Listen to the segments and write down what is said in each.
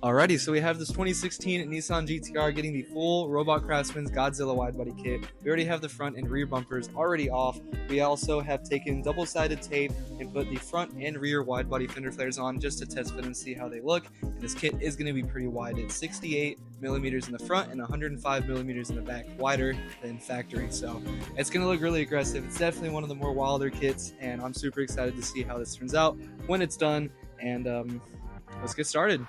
Alrighty, so we have this 2016 Nissan GTR getting the full Robot Craftsman's Godzilla wide body kit. We already have the front and rear bumpers already off. We also have taken double-sided tape and put the front and rear wide body fender flares on just to test fit and see how they look. And this kit is going to be pretty wide. It's 68 millimeters in the front and 105 millimeters in the back, wider than factory. So it's going to look really aggressive. It's definitely one of the more wilder kits, and I'm super excited to see how this turns out when it's done. And let's get started.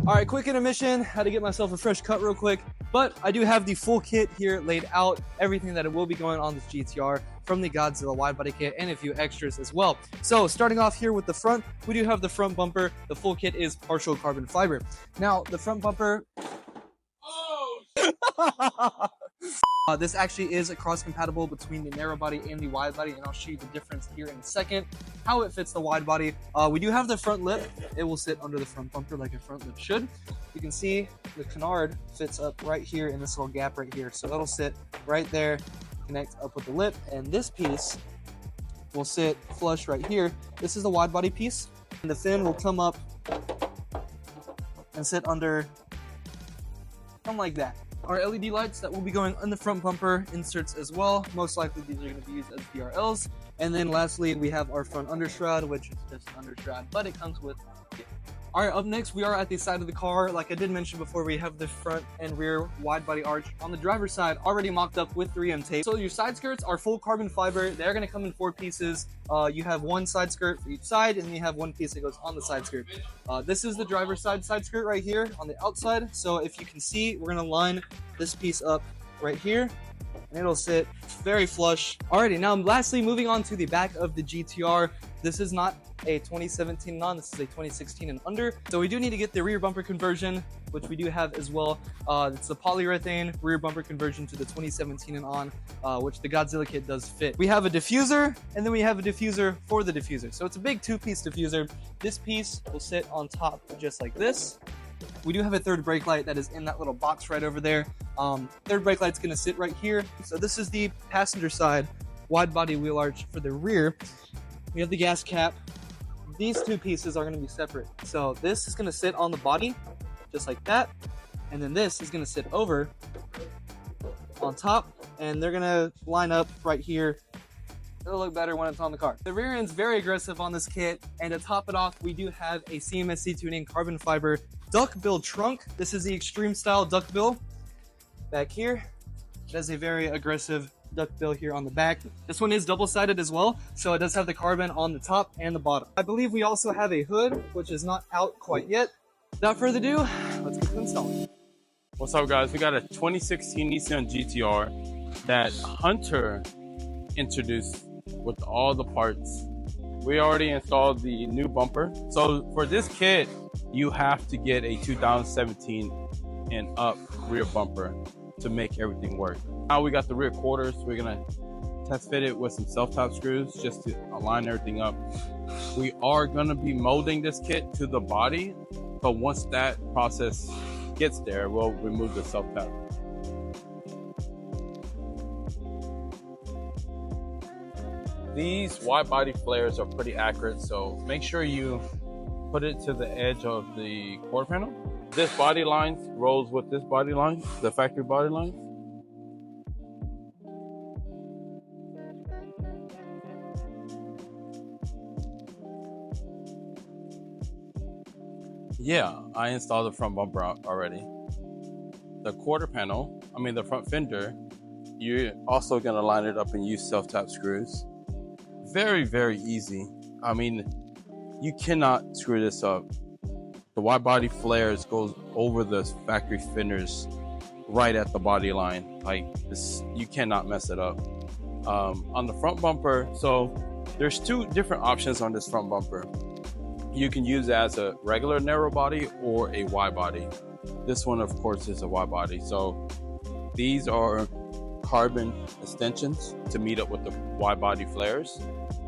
Alright, quick intermission. Had to get myself a fresh cut real quick, but I do have the full kit here laid out, everything that it will be going on this GTR from the Godzilla wide body kit and a few extras as well. So starting off here with the front, we do have the front bumper. The full kit is partial carbon fiber. Now the front bumper, this actually is cross compatible between the narrow body and the wide body, and I'll show you the difference here in a second, how it fits the wide body. We do have the front lip. It will sit under the front bumper like a front lip should. You can see the canard fits up right here in this little gap right here, so that'll sit right there, connect up with the lip, and this piece will sit flush right here. This is the wide body piece, and the fin will come up and sit under something like that. Our LED lights that will be going on the front bumper inserts as well. Most likely these are going to be used as DRLs. And then lastly, we have our front undershroud, which is just an undershroud, but it comes with it. All right, up next, we are at the side of the car. Like I did mention before, we have the front and rear wide body arch on the driver's side already mocked up with 3M tape. So your side skirts are full carbon fiber. They're going to come in 4 pieces. You have one side skirt for each side, and you have one piece that goes on the side skirt. This is the driver's side skirt right here on the outside. So if you can see, we're going to line this piece up right here, and it'll sit very flush. Alrighty, now lastly, moving on to the back of the GTR. This is not a 2017 on, this is a 2016 and under. So we do need to get the rear bumper conversion, which we do have as well. It's the polyurethane rear bumper conversion to the 2017 and on, which the Godzilla kit does fit. We have a diffuser, and then we have a diffuser for the diffuser. So it's a big 2-piece diffuser. This piece will sit on top just like this. We do have a third brake light that is in that little box right over there. Third brake light's gonna sit right here. So this is the passenger side wide body wheel arch for the rear. We have the gas cap. These 2 pieces are gonna be separate. So this is gonna sit on the body, just like that. And then this is gonna sit over on top, and they're gonna line up right here. It'll look better when it's on the car. The rear end's very aggressive on this kit, and to top it off, we do have a CMST tuning carbon fiber duckbill trunk. This is the extreme style duckbill. Back here, it has a very aggressive duckbill here on the back. This one is double-sided as well, so it does have the carbon on the top and the bottom. I believe we also have a hood, which is not out quite yet. Without further ado, let's get to installing. What's up, guys? We got a 2016 Nissan GTR that Hunter introduced with all the parts. We already installed the new bumper. So for this kit, you have to get a 2017 and up rear bumper to make everything work. Now we got the rear quarters. We're gonna test fit it with some self-top screws just to align everything up. We are gonna be molding this kit to the body, but once that process gets there, we'll remove the self-top. These wide body flares are pretty accurate, so make sure you put it to the edge of the quarter panel. This body line rolls with this body line, the factory body line. Yeah, I installed the front bumper already. The quarter panel, the front fender, you're also gonna line it up and use self-tap screws. Very, very easy. You cannot screw this up. The wide body flares goes over the factory fenders right at the body line. Like this, you cannot mess it up. On the front bumper, so there's 2 different options on this front bumper. You can use it as a regular narrow body or a wide body. This one, of course, is a wide body. So these are carbon extensions to meet up with the wide body flares.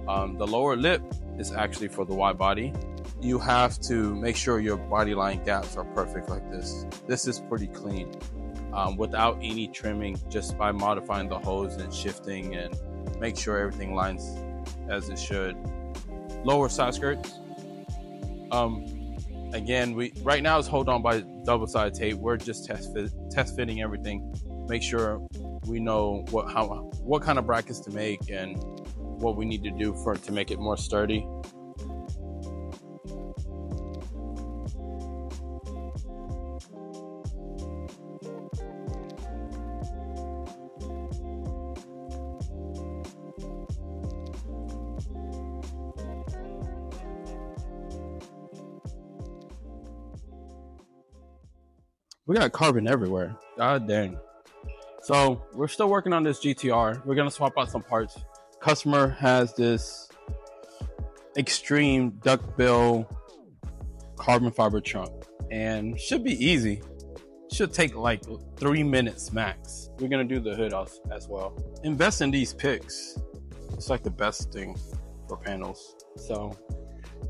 The lower lip is actually for the wide body. You have to make sure your body line gaps are perfect like this. This is pretty clean. without any trimming, just by modifying the hose and shifting and make sure everything lines as it should. Lower side skirts. Again, right now it's hold on by double-sided tape. We're just test fitting everything. Make sure we know what kind of brackets to make and what we need to do to make it more sturdy. We got carbon everywhere. God dang. So we're still working on this GTR. We're gonna swap out some parts. Customer has this extreme duckbill carbon fiber trunk and should be easy. Should take like 3 minutes max. We're gonna do the hood as well. Invest in these picks. It's like the best thing for panels. So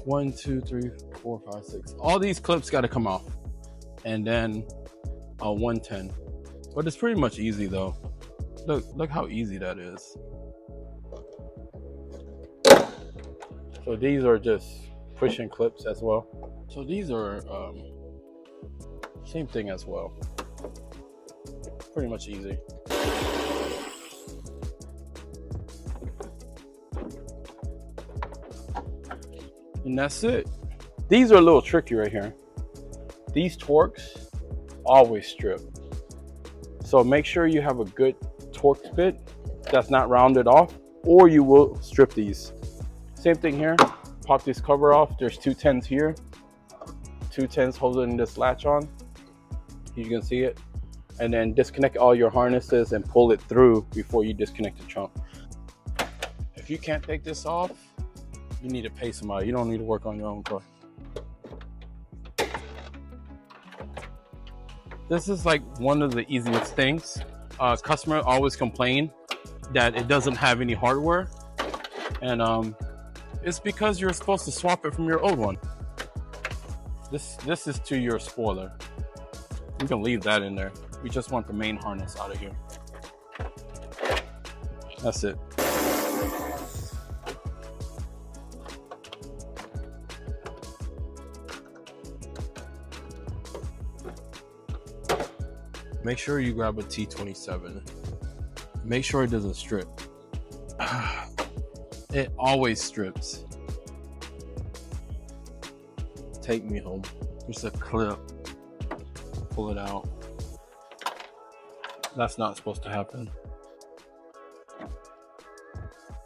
1, 2, 3, 4, 5, 6. All these clips gotta come off. And then 110. But it's pretty much easy though. Look how easy that is. So these are just pushing clips as well. So these are same thing as well. Pretty much easy. And that's it. These are a little tricky right here. These Torx always strip. So make sure you have a good Torx bit that's not rounded off, or you will strip these. Same thing here. Pop this cover off. There's 2 10s here. 2 10s holding this latch on. You can see it. And then disconnect all your harnesses and pull it through before you disconnect the trunk. If you can't take this off, you need to pay somebody. You don't need to work on your own car. This is like one of the easiest things. Customers always complain that it doesn't have any hardware. And it's because you're supposed to swap it from your old one. This is to your spoiler. You can leave that in there. We just want the main harness out of here. That's it. Make sure you grab a T27. Make sure it doesn't strip. It always strips. Take me home. Just a clip. Pull it out. That's not supposed to happen.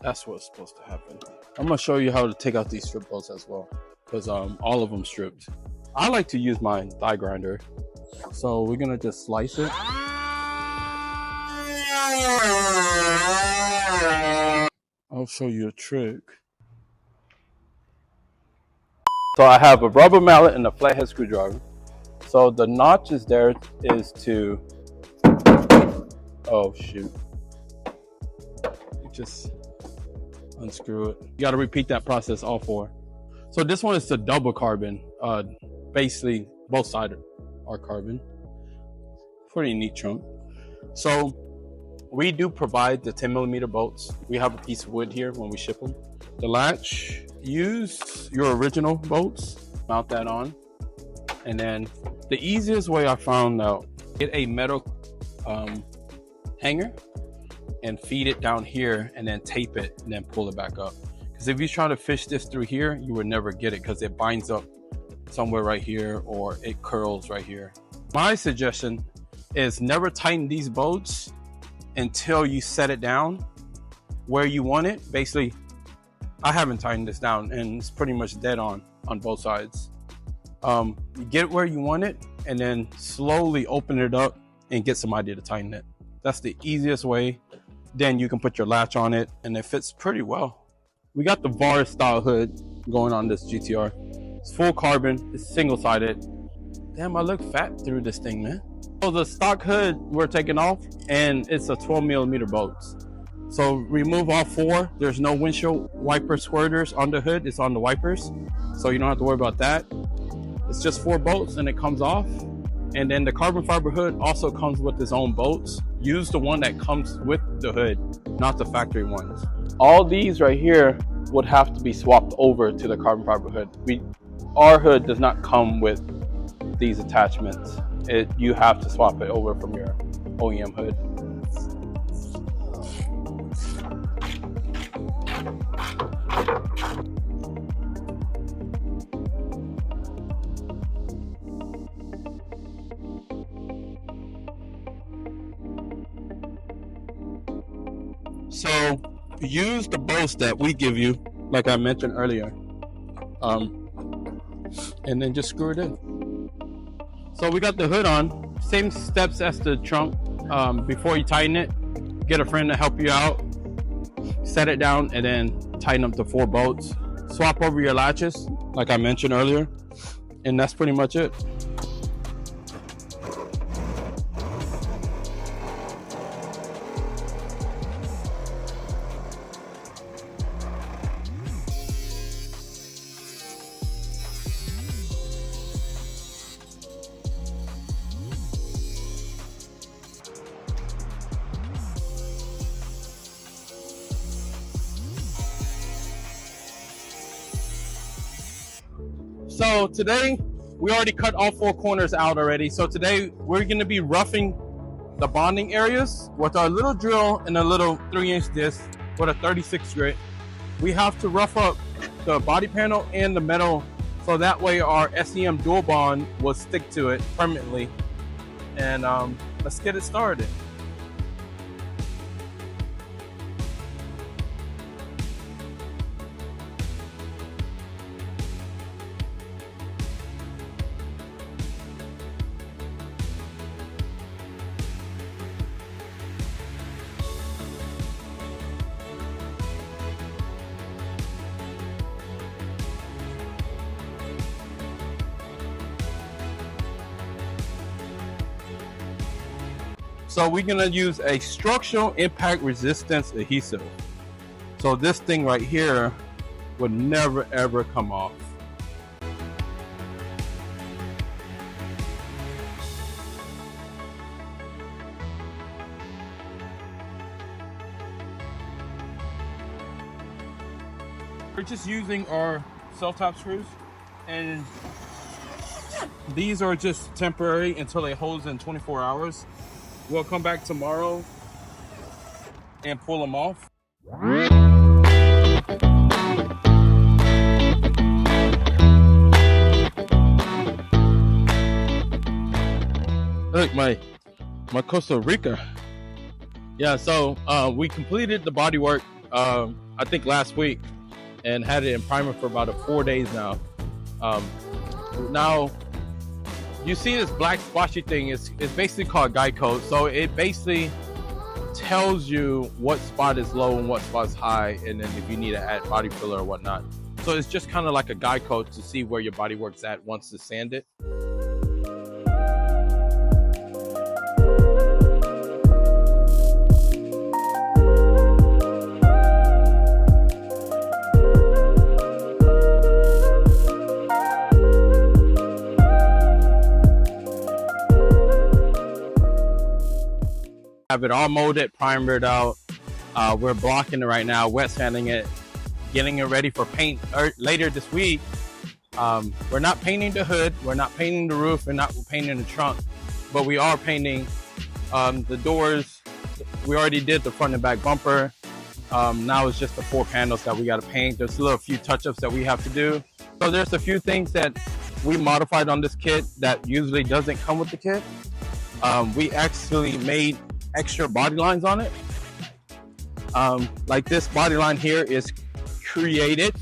That's what's supposed to happen. I'm gonna show you how to take out these strip bolts as well, because all of them stripped. I like to use my thigh grinder. So we're gonna just slice it. I'll show you a trick. So I have a rubber mallet and a flathead screwdriver. So the notch is there is to, oh shoot. You just unscrew it. You gotta repeat that process all 4. So this one is the double carbon. Basically both sides are carbon. Pretty neat trunk. So we do provide the 10mm bolts. We have a piece of wood here when we ship them. The latch, use your original bolts, mount that on. And then the easiest way I found out, get a metal hanger and feed it down here and then tape it and then pull it back up. Because if you try to fish this through here, you would never get it because it binds up somewhere right here or it curls right here. My suggestion is never tighten these bolts until you set it down where you want it. Basically, I haven't tightened this down and it's pretty much dead on both sides. You get it where you want it and then slowly open it up and get somebody to tighten it. That's the easiest way. Then you can put your latch on it and it fits pretty well. We got the VAR style hood going on this GTR. It's full carbon, it's single-sided. Damn, I look fat through this thing, man. So the stock hood we're taking off and it's a 12mm bolts. So remove all 4. There's no windshield wiper squirters on the hood, it's on the wipers. So you don't have to worry about that. It's just 4 bolts and it comes off. And then the carbon fiber hood also comes with its own bolts. Use the one that comes with the hood, not the factory ones. All these right here would have to be swapped over to the carbon fiber hood. Our hood does not come with these attachments. You have to swap it over from your OEM hood. So use the bolts that we give you, like I mentioned earlier, and then just screw it in. So we got the hood on, same steps as the trunk. Before you tighten it, get a friend to help you out, set it down, and then tighten up the 4 bolts. Swap over your latches, like I mentioned earlier, and that's pretty much it. So today, we already cut all 4 corners out already. So today, we're gonna be roughing the bonding areas with our little drill and a little 3-inch disc with a 36 grit. We have to rough up the body panel and the metal so that way our SEM dual bond will stick to it permanently. And let's get it started. So we're gonna use a structural impact resistance adhesive. So this thing right here would never ever come off. We're just using our self-tap screws, and these are just temporary until it holds in 24 hours. We'll come back tomorrow and pull them off. Look, my Costa Rica. Yeah, so we completed the body work I think last week and had it in primer for about 4 days now. Now you see this black splotchy thing, it's basically called guide code. So it basically tells you what spot is low and what spot is high, and then if you need to add body filler or whatnot. So it's just kind of like a guide code to see where your body work's at once it's sanded. Have it all molded, primered out. We're blocking it right now, wet sanding it, getting it ready for paint later this week. We're not painting the hood, we're not painting the roof, we're not painting the trunk, but we are painting the doors. We already did the front and back bumper. Now it's just the 4 panels that we got to paint. There's a few touch-ups that we have to do. So there's a few things that we modified on this kit that usually doesn't come with the kit. We actually made extra body lines on it. Like this body line here is created.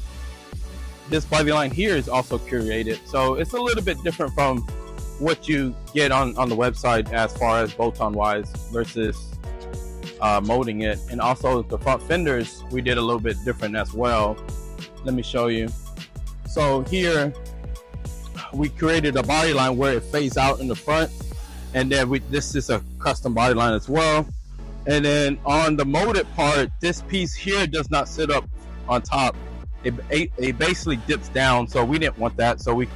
This body line here is also created. So it's a little bit different from what you get on the website as far as bolt-on wise versus molding it. And also the front fenders, we did a little bit different as well. Let me show you. So here we created a body line where it fades out in the front. And then this is a custom body line as well. And then on the molded part, this piece here does not sit up on top. It basically dips down, so we didn't want that. So we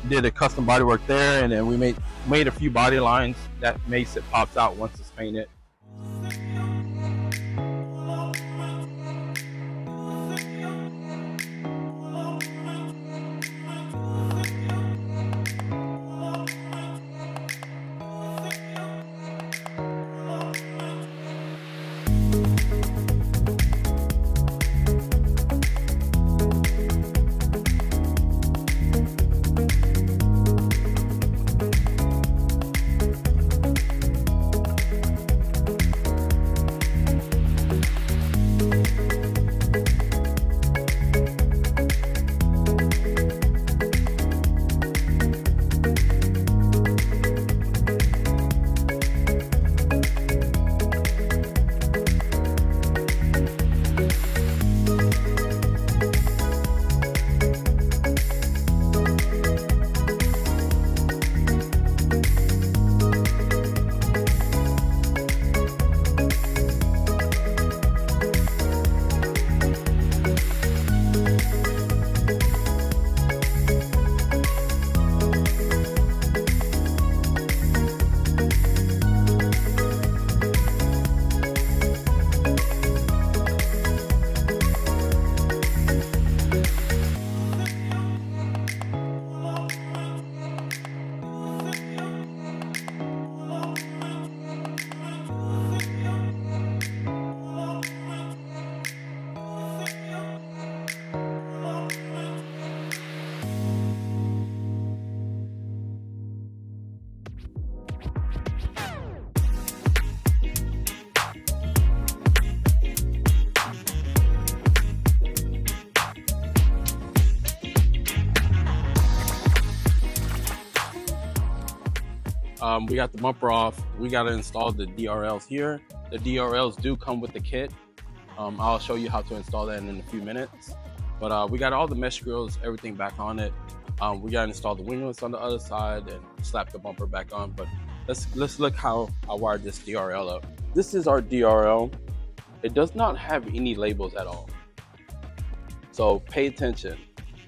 did a custom body work there, and then we made a few body lines that makes it pops out once it's painted. We got the bumper off. We got to install the DRLs here. The DRLs do come with the kit. I'll show you how to install that in a few minutes. But we got all the mesh grills, everything back on it. We got to install the winglets on the other side and slap the bumper back on. But let's look how I wired this DRL up. This is our DRL. It does not have any labels at all. So pay attention.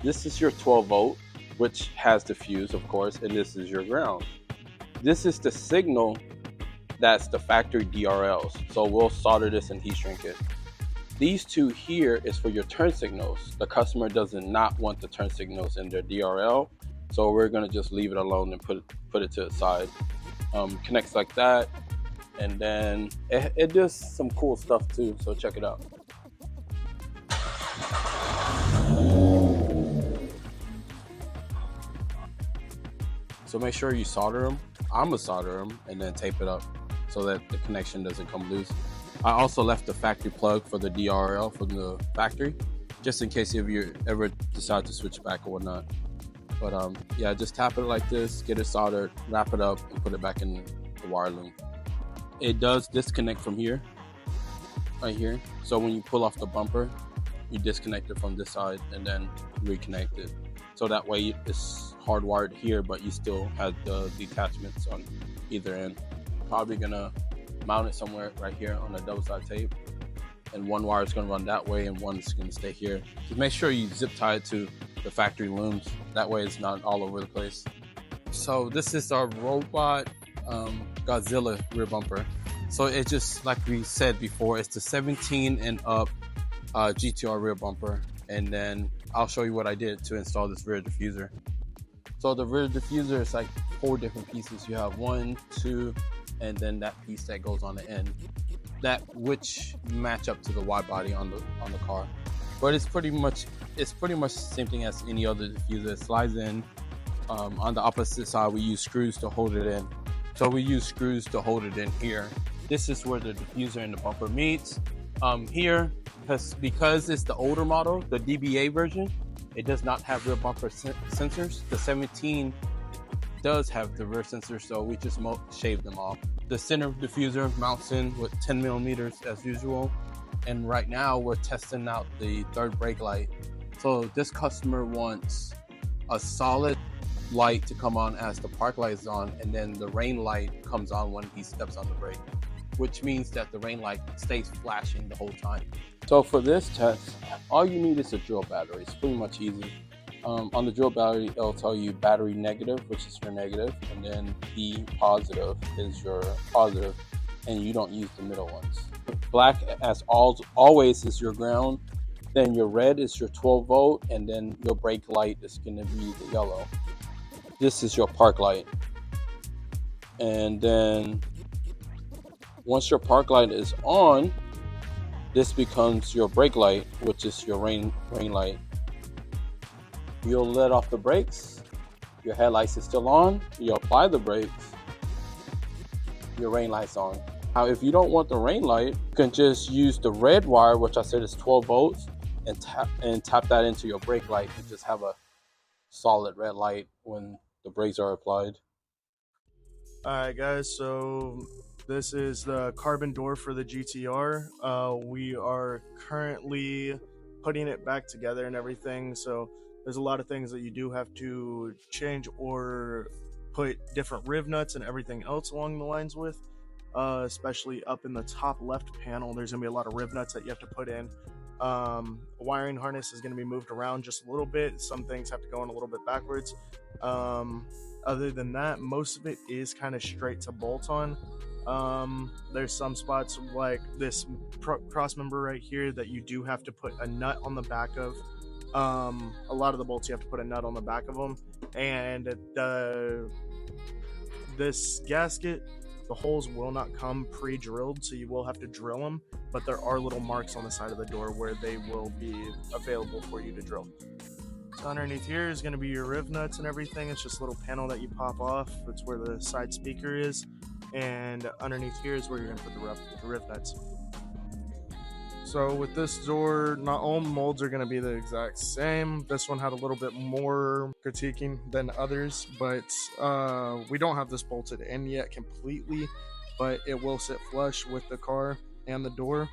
This is your 12 volt, which has the fuse, of course, and this is your ground. This is the signal that's the factory DRLs. So we'll solder this and heat shrink it. These two here is for your turn signals. The customer does not want the turn signals in their DRL. So we're gonna just leave it alone and put it to the side. Connects like that. And then it does some cool stuff too. So check it out. So make sure you solder them. I'm gonna solder them and then tape it up so that the connection doesn't come loose. I also left the factory plug for the DRL from the factory, just in case if you ever decide to switch back or whatnot. But yeah, just tap it like this, get it soldered, wrap it up, and put it back in the wire loom. It does disconnect from here, right here. So when you pull off the bumper, you disconnect it from this side and then reconnect it. So that way it's hardwired here, but you still have the detachments on either end. Probably gonna mount it somewhere right here on a double side tape. And one wire is gonna run that way and one's gonna stay here. Just make sure you zip tie it to the factory looms. That way it's not all over the place. So this is our robot Godzilla rear bumper. So it just, like we said before, it's the 17 and up GTR rear bumper. And then I'll show you what I did to install this rear diffuser. So the rear diffuser is like 4 different pieces. You have 1, 2, and then that piece that goes on the end, that which match up to the wide body on the car. But it's pretty much the same thing as any other diffuser. It slides in. On the opposite side, we use screws to hold it in. So we use screws to hold it in here. This is where the diffuser and the bumper meets. Here, because it's the older model, the DBA version, it does not have rear bumper sensors. The 17 does have the rear sensors, so we just shaved them off. The center diffuser mounts in with 10 millimeters as usual. And right now we're testing out the third brake light. So this customer wants a solid light to come on as the park light is on, and then the rain light comes on when he steps on the brake, which means that the rain light stays flashing the whole time. So for this test, all you need is a drill battery. It's pretty much easy. On the drill battery, it'll tell you battery negative, which is your negative, and then B positive is your positive, and you don't use the middle ones. Black, as always, is your ground. Then your red is your 12 volt, and then your brake light is going to be the yellow. This is your park light. And then once your park light is on, this becomes your brake light, which is your rain light. You'll let off the brakes, your headlights is still on, you apply the brakes, your rain light's on. Now, if you don't want the rain light, you can just use the red wire, which I said is 12 volts, and tap that into your brake light and just have a solid red light when the brakes are applied. Alright guys, so this is the carbon door for the GTR. We are currently putting it back together and everything, so there's a lot of things that you do have to change or put different riv nuts and everything else along the lines with. Especially up in the top left panel, there's going to be a lot of riv nuts that you have to put in. A wiring harness is going to be moved around just a little bit. Some things have to go in a little bit backwards. Other than that, most of it is kind of straight to bolt on. There's some spots like this cross member right here that you do have to put a nut on the back of. A lot of the bolts you have to put a nut on the back of them, and this gasket, the holes will not come pre-drilled, so you will have to drill them, but there are little marks on the side of the door where they will be available for you to drill. So underneath here is going to be your riv nuts and everything. It's just a little panel that you pop off. That's where the side speaker is, and underneath here is where you're going to put the riv nuts. So with this door, not all molds are going to be the exact same. This one had a little bit more critiquing than others, but we don't have this bolted in yet completely, but it will sit flush with the car and the door.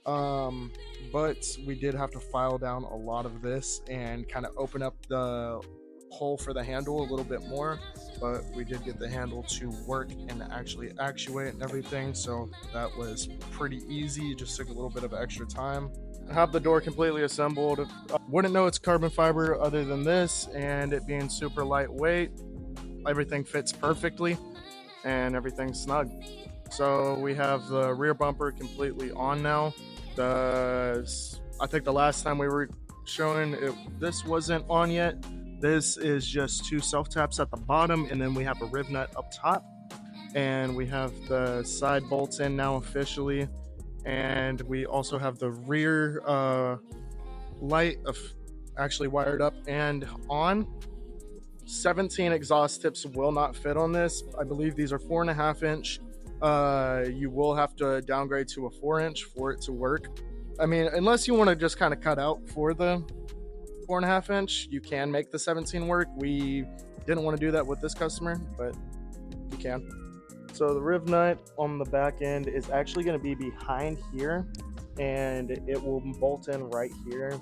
But we did have to file down a lot of this and kind of open up the hole for the handle a little bit more, but we did get the handle to work and actually actuate and everything, so that was pretty easy. It just took a little bit of extra time. I have the door completely assembled. Wouldn't know it's carbon fiber other than this, and it being super lightweight, everything fits perfectly and everything's snug. So we have the rear bumper completely on now. I think the last time we were showing it, this wasn't on yet. This is just 2 self-taps at the bottom, and then we have a riv nut up top. And we have the side bolts in now officially. And we also have the rear light actually wired up and on. 17 exhaust tips will not fit on this. I believe these are 4.5 inch. You will have to downgrade to a 4 inch for it to work. I mean, unless you want to just kind of cut out for the 4.5 inch, you can make the 17 work. We didn't want to do that with this customer, but you can. So the riv nut on the back end is actually going to be behind here, and it will bolt in right here.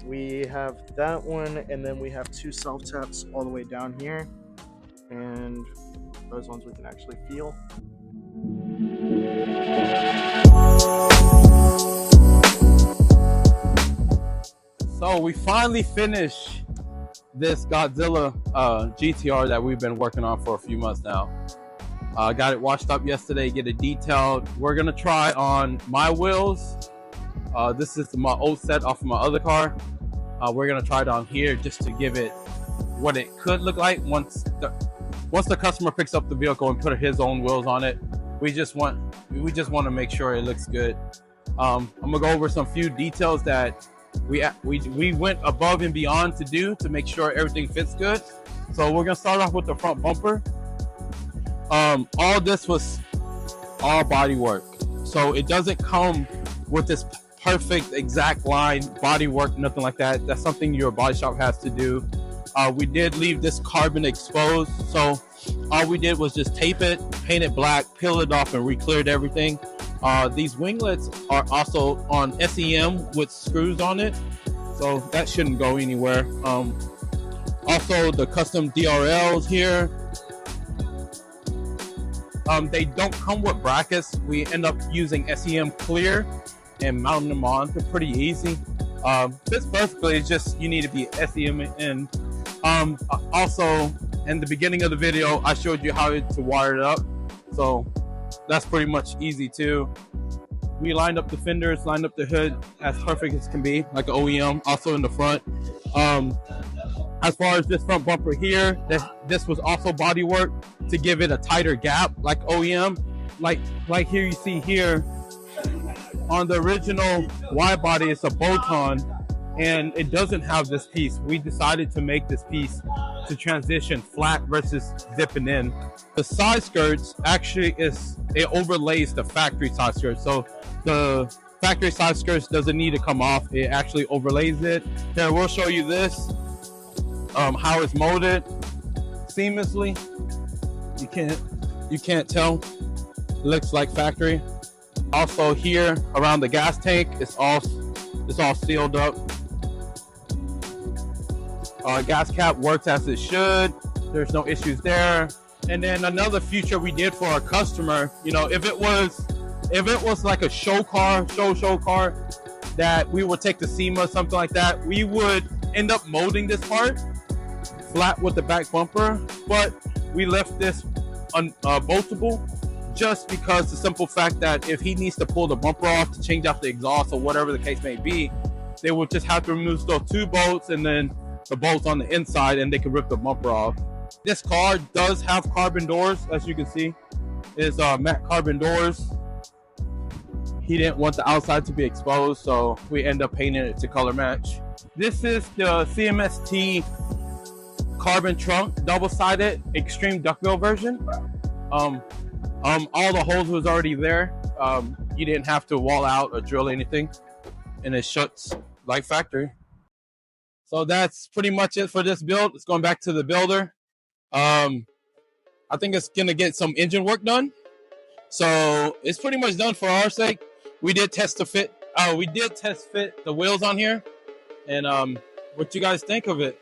We have that one, and then we have 2 self taps all the way down here, and those ones we can actually feel. So we finally finished this Godzilla GTR that we've been working on for a few months now. Got it washed up yesterday, get it detailed. We're gonna try on my wheels. This is my old set off of my other car. We're gonna try it on here just to give it what it could look like once the customer picks up the vehicle and put his own wheels on it. We just want to make sure it looks good. I'm gonna go over some few details that we went above and beyond to do to make sure everything fits good. So we're gonna start off with the front bumper. All this was all body work, so it doesn't come with this perfect exact line body work, nothing like that. That's something your body shop has to do. We did leave this carbon exposed, so all we did was just tape it, paint it black, peel it off, and re-cleared everything. These winglets are also on SEM with screws on it, so that shouldn't go anywhere. Also, the custom DRLs here, they don't come with brackets. We end up using SEM clear and mounting them on. They're pretty easy. Fits perfectly. It's just you need to be SEM in. Also, in the beginning of the video, I showed you how to wire it up, so that's pretty much easy too. We lined up the fenders, lined up the hood as perfect as can be, like an OEM. Also in the front. As far as this front bumper here, this was also body work to give it a tighter gap, like OEM. Like here you see here on the original wide body, it's a bolt-on, and it doesn't have this piece. We decided to make this piece to transition flat versus dipping in. The side skirts actually it overlays the factory side skirts. So the factory side skirts doesn't need to come off. It actually overlays it. Here, we'll show you this, how it's molded seamlessly. You can't tell. It looks like factory. Also here around the gas tank, it's all sealed up. Gas cap works as it should. There's no issues there. And then another feature we did for our customer, you know, if it was like a show car that we would take to SEMA, something like that, we would end up molding this part flat with the back bumper, but we left this boltable just because the simple fact that if he needs to pull the bumper off to change out the exhaust or whatever the case may be, they would just have to remove those 2 bolts and then the bolts on the inside, and they can rip the bumper off. This car does have carbon doors, as you can see. It's matte carbon doors. He didn't want the outside to be exposed, so we end up painting it to color match. This is the CMST carbon trunk, double-sided extreme duckbill version. All the holes was already there. You didn't have to wall out or drill anything, and it shuts like factory. So that's pretty much it for this build. It's going back to the builder. I think it's gonna get some engine work done. So it's pretty much done for our sake. We did test fit the wheels on here, and what you guys think of it?